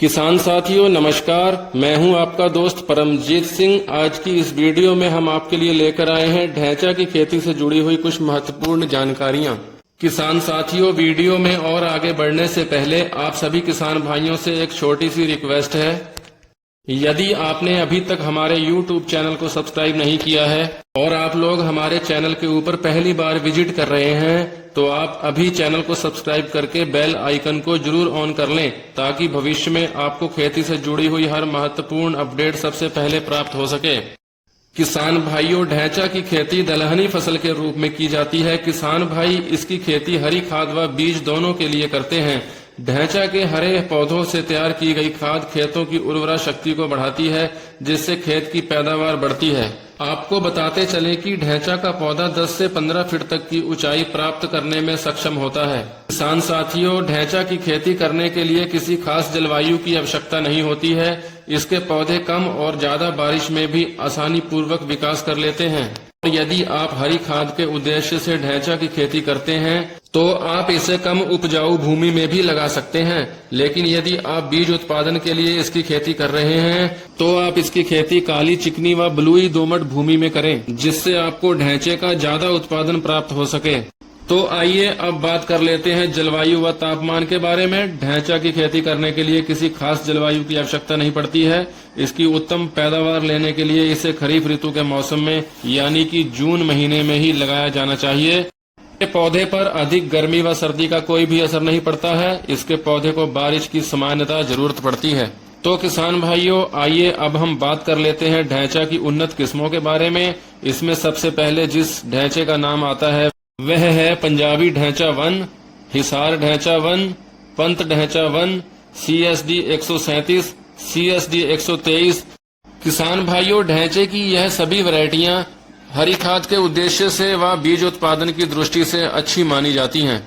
किसान साथियों नमस्कार, मैं हूं आपका दोस्त परमजीत सिंह। आज की इस वीडियो में हम आपके लिए लेकर आए हैं ढैंचा की खेती से जुड़ी हुई कुछ महत्वपूर्ण जानकारियां। किसान साथियों, वीडियो में और आगे बढ़ने से पहले आप सभी किसान भाइयों से एक छोटी सी रिक्वेस्ट है। यदि आपने अभी तक हमारे YouTube चैनल को सब्सक्राइब नहीं किया है और आप लोग हमारे चैनल के ऊपर पहली बार विजिट कर रहे हैं तो आप अभी चैनल को सब्सक्राइब करके बेल आइकन को जरूर ऑन कर लें ताकि भविष्य में आपको खेती से जुड़ी हुई हर महत्वपूर्ण अपडेट सबसे पहले प्राप्त हो सके। किसान भाइयों, ढैंचा की खेती दलहनी फसल के रूप में की जाती है। किसान भाई इसकी खेती हरी खाद व बीज दोनों के लिए करते हैं। ढैंचा के हरे पौधों से तैयार की गई खाद खेतों की उर्वरा शक्ति को बढ़ाती है, जिससे खेत की पैदावार बढ़ती है। आपको बताते चले कि ढैंचा का पौधा 10 से 15 फीट तक की ऊंचाई प्राप्त करने में सक्षम होता है। किसान साथियों, ढैंचा की खेती करने के लिए किसी खास जलवायु की आवश्यकता नहीं होती है। इसके पौधे कम और ज्यादा बारिश में भी आसानी पूर्वक विकास कर लेते हैं। और यदि आप हरी खाद के उद्देश्य से ढैंचा की खेती करते हैं तो आप इसे कम उपजाऊ भूमि में भी लगा सकते हैं। लेकिन यदि आप बीज उत्पादन के लिए इसकी खेती कर रहे हैं तो आप इसकी खेती काली, चिकनी व बलुई दोमट भूमि में करें, जिससे आपको ढैंचे का ज्यादा उत्पादन प्राप्त हो सके। तो आइए अब बात कर लेते हैं जलवायु व तापमान के बारे में। ढैंचा की खेती करने के लिए किसी खास जलवायु की आवश्यकता नहीं पड़ती है। इसकी उत्तम पैदावार लेने के लिए इसे खरीफ ऋतु के मौसम में यानी कि जून महीने में ही लगाया जाना चाहिए। पौधे पर अधिक गर्मी व सर्दी का कोई भी असर नहीं पड़ता है। इसके पौधे को बारिश की सामान्यतः जरूरत पड़ती है। तो किसान भाइयों, आइए अब हम बात कर लेते हैं ढैंचा की उन्नत किस्मों के बारे में। इसमें सबसे पहले जिस ढैंचे का नाम आता है वह है पंजाबी ढैंचा 1, हिसार ढैंचा 1, पंत ढैंचा 1, CSD 137, CSD 123। किसान भाइयों, ढैंचे की यह सभी वैरायटियां हरी खाद के उद्देश्य से व बीज उत्पादन की दृष्टि से अच्छी मानी जाती हैं।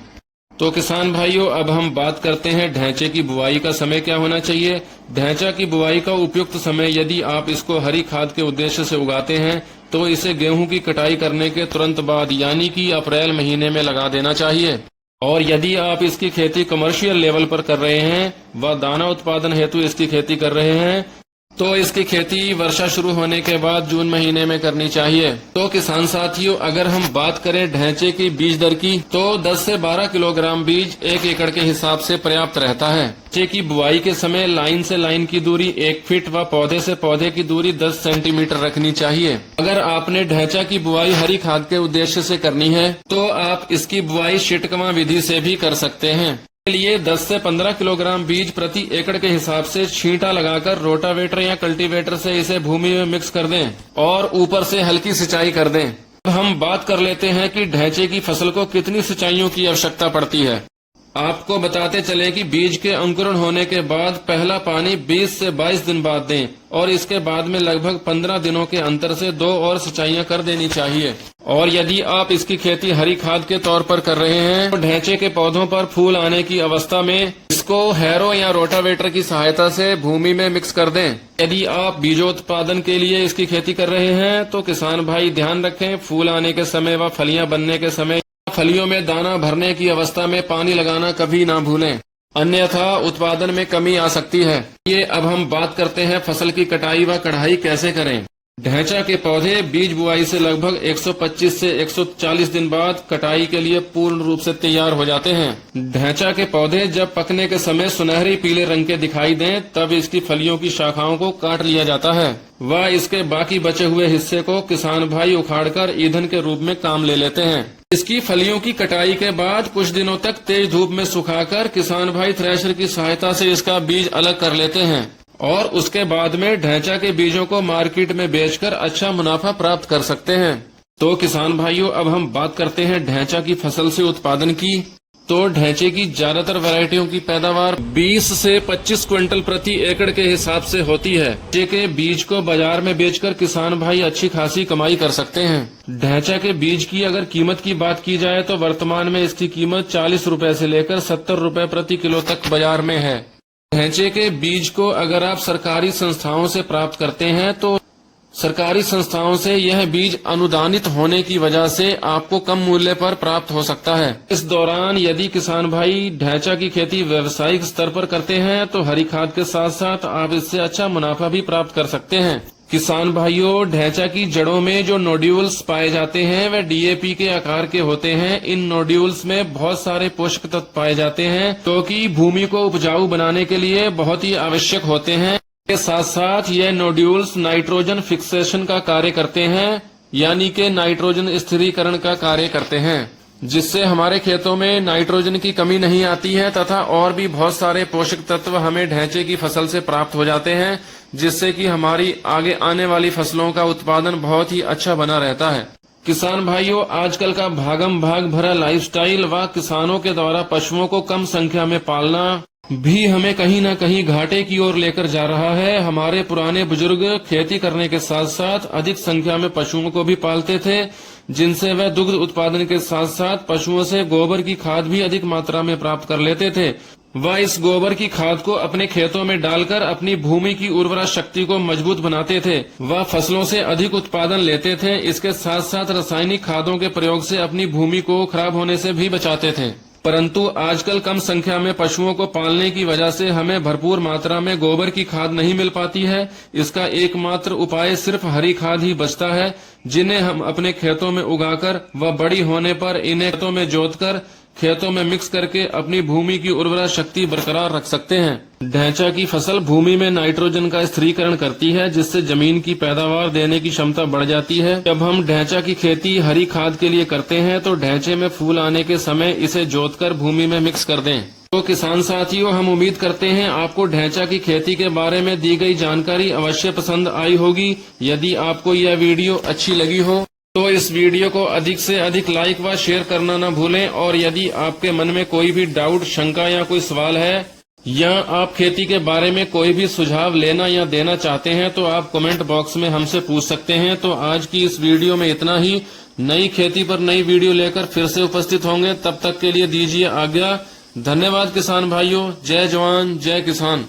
तो किसान भाइयों, अब हम बात करते हैं ढैंचे की बुआई का समय क्या होना चाहिए। ढैंचा की बुआई का उपयुक्त समय, यदि आप इसको हरी खाद के उद्देश्य से उगाते हैं तो इसे गेहूं की कटाई करने के तुरंत बाद यानी कि अप्रैल महीने में लगा देना चाहिए। और यदि आप इसकी खेती कमर्शियल लेवल पर कर रहे हैं व दाना उत्पादन हेतु इसकी खेती कर रहे हैं तो इसकी खेती वर्षा शुरू होने के बाद जून महीने में करनी चाहिए। तो किसान साथियों, अगर हम बात करें ढैंचे की बीज दर की तो 10 से 12 किलोग्राम बीज 1 एकड़ के हिसाब से पर्याप्त रहता है। ढैंचे की बुआई के समय लाइन से लाइन की दूरी 1 फीट व पौधे से पौधे की दूरी 10 सेंटीमीटर रखनी चाहिए। अगर आपने ढैंचा की बुआई हरी खाद के उद्देश्य से करनी है तो आप इसकी बुआई छिटकमा विधि से भी कर सकते हैं। के लिए 10 से 15 किलोग्राम बीज प्रति एकड़ के हिसाब से छींटा लगाकर रोटावेटर या कल्टीवेटर से इसे भूमि में मिक्स कर दें और ऊपर से हल्की सिंचाई कर दें। अब हम बात कर लेते हैं कि ढैंचे की फसल को कितनी सिंचाइयों की आवश्यकता पड़ती है। आपको बताते चले कि बीज के अंकुरण होने के बाद पहला पानी 20 से 22 दिन बाद दें और इसके बाद में लगभग 15 दिनों के अंतर से 2 और सिंचाइयां कर देनी चाहिए। और यदि आप इसकी खेती हरी खाद के तौर पर कर रहे हैं तो ढैंचे के पौधों पर फूल आने की अवस्था में इसको हैरो या रोटावेटर की सहायता से भूमि में मिक्स कर दें। यदि आप बीजोत्पादन के लिए इसकी खेती कर रहे हैं तो किसान भाई ध्यान रखें, फूल आने के समय व फलियां बनने के समय फलियों में दाना भरने की अवस्था में पानी लगाना कभी ना भूलें, अन्यथा उत्पादन में कमी आ सकती है। ये अब हम बात करते हैं फसल की कटाई व कढ़ाई कैसे करें। ढैंचा के पौधे बीज बुआई से लगभग 125 से 140 दिन बाद कटाई के लिए पूर्ण रूप से तैयार हो जाते हैं। ढैंचा के पौधे जब पकने के समय सुनहरी पीले रंग के दिखाई दें तब इसकी फलियों की शाखाओं को काट लिया जाता है व इसके बाकी बचे हुए हिस्से को किसान भाई उखाड़कर ईंधन के रूप में काम ले लेते हैं। इसकी फलियों की कटाई के बाद कुछ दिनों तक तेज धूप में सुखाकर किसान भाई थ्रेशर की सहायता से इसका बीज अलग कर लेते हैं और उसके बाद में ढैंचा के बीजों को मार्केट में बेचकर अच्छा मुनाफा प्राप्त कर सकते हैं। तो किसान भाइयों, अब हम बात करते हैं ढैंचा की फसल से उत्पादन की। तो ढैंचे की ज्यादातर वैरायटियों की पैदावार 20 से 25 क्विंटल प्रति एकड़ के हिसाब से होती है। ढैंचे के बीज को बाजार में बेचकर किसान भाई अच्छी खासी कमाई कर सकते हैं। ढैंचा के बीज की अगर कीमत की बात की जाए तो वर्तमान में इसकी कीमत 40 रुपए से लेकर 70 रुपए प्रति किलो तक बाजार में है। ढैंचे के बीज को अगर आप सरकारी संस्थाओं से प्राप्त करते हैं तो सरकारी संस्थाओं से यह बीज अनुदानित होने की वजह से आपको कम मूल्य पर प्राप्त हो सकता है। इस दौरान यदि किसान भाई ढैंचा की खेती व्यावसायिक स्तर पर करते हैं तो हरी खाद के साथ साथ आप इससे अच्छा मुनाफा भी प्राप्त कर सकते हैं। किसान भाइयों, ढैंचा की जड़ों में जो नोड्यूल्स पाए जाते हैं वे डीएपी के आकार के होते हैं। इन नोड्यूल्स में बहुत सारे पोषक तत्व पाए जाते हैं जो कि भूमि को उपजाऊ बनाने के लिए बहुत ही आवश्यक होते हैं। के साथ साथ यह नोड्यूल्स नाइट्रोजन फिक्सेशन का कार्य करते हैं, यानी कि नाइट्रोजन स्थिरीकरण का कार्य करते हैं, जिससे हमारे खेतों में नाइट्रोजन की कमी नहीं आती है तथा और भी बहुत सारे पोषक तत्व हमें ढैंचे की फसल से प्राप्त हो जाते हैं, जिससे कि हमारी आगे आने वाली फसलों का उत्पादन बहुत ही अच्छा बना रहता है। किसान भाइयों, आजकल का भागम भाग भरा लाइफस्टाइल व किसानों के द्वारा पशुओं को कम संख्या में पालना भी हमें कहीं न कहीं घाटे की ओर लेकर जा रहा है। हमारे पुराने बुजुर्ग खेती करने के साथ साथ अधिक संख्या में पशुओं को भी पालते थे, जिनसे वह दुग्ध उत्पादन के साथ साथ पशुओं से गोबर की खाद भी अधिक मात्रा में प्राप्त कर लेते थे। वह इस गोबर की खाद को अपने खेतों में डालकर अपनी भूमि की उर्वरा शक्ति को मजबूत बनाते थे। वह फसलों से अधिक उत्पादन लेते थे। इसके साथ साथ रासायनिक खादों के प्रयोग से अपनी भूमि को खराब होने से भी बचाते थे। परंतु आजकल कम संख्या में पशुओं को पालने की वजह से हमें भरपूर मात्रा में गोबर की खाद नहीं मिल पाती है। इसका एकमात्र उपाय सिर्फ हरी खाद ही बचता है, जिन्हें हम अपने खेतों में उगाकर व बड़ी होने पर इन्हें खेतों में जोतकर खेतों में मिक्स करके अपनी भूमि की उर्वरा शक्ति बरकरार रख सकते हैं। ढैंचा की फसल भूमि में नाइट्रोजन का स्थिरीकरण करती है, जिससे जमीन की पैदावार देने की क्षमता बढ़ जाती है। जब हम ढैंचा की खेती हरी खाद के लिए करते हैं तो ढैंचे में फूल आने के समय इसे जोतकर भूमि में मिक्स कर दें। तो किसान साथियों, हम उम्मीद करते हैं आपको ढैंचा की खेती के बारे में दी गई जानकारी अवश्य पसंद आई होगी। यदि आपको यह वीडियो अच्छी लगी हो तो इस वीडियो को अधिक से अधिक लाइक व शेयर करना न भूलें। और यदि आपके मन में कोई भी डाउट, शंका या कोई सवाल है या आप खेती के बारे में कोई भी सुझाव लेना या देना चाहते हैं तो आप कमेंट बॉक्स में हमसे पूछ सकते हैं। तो आज की इस वीडियो में इतना ही। नई खेती पर नई वीडियो लेकर फिर से उपस्थित होंगे। तब तक के लिए दीजिए आज्ञा। धन्यवाद किसान भाइयों। जय जवान जय किसान।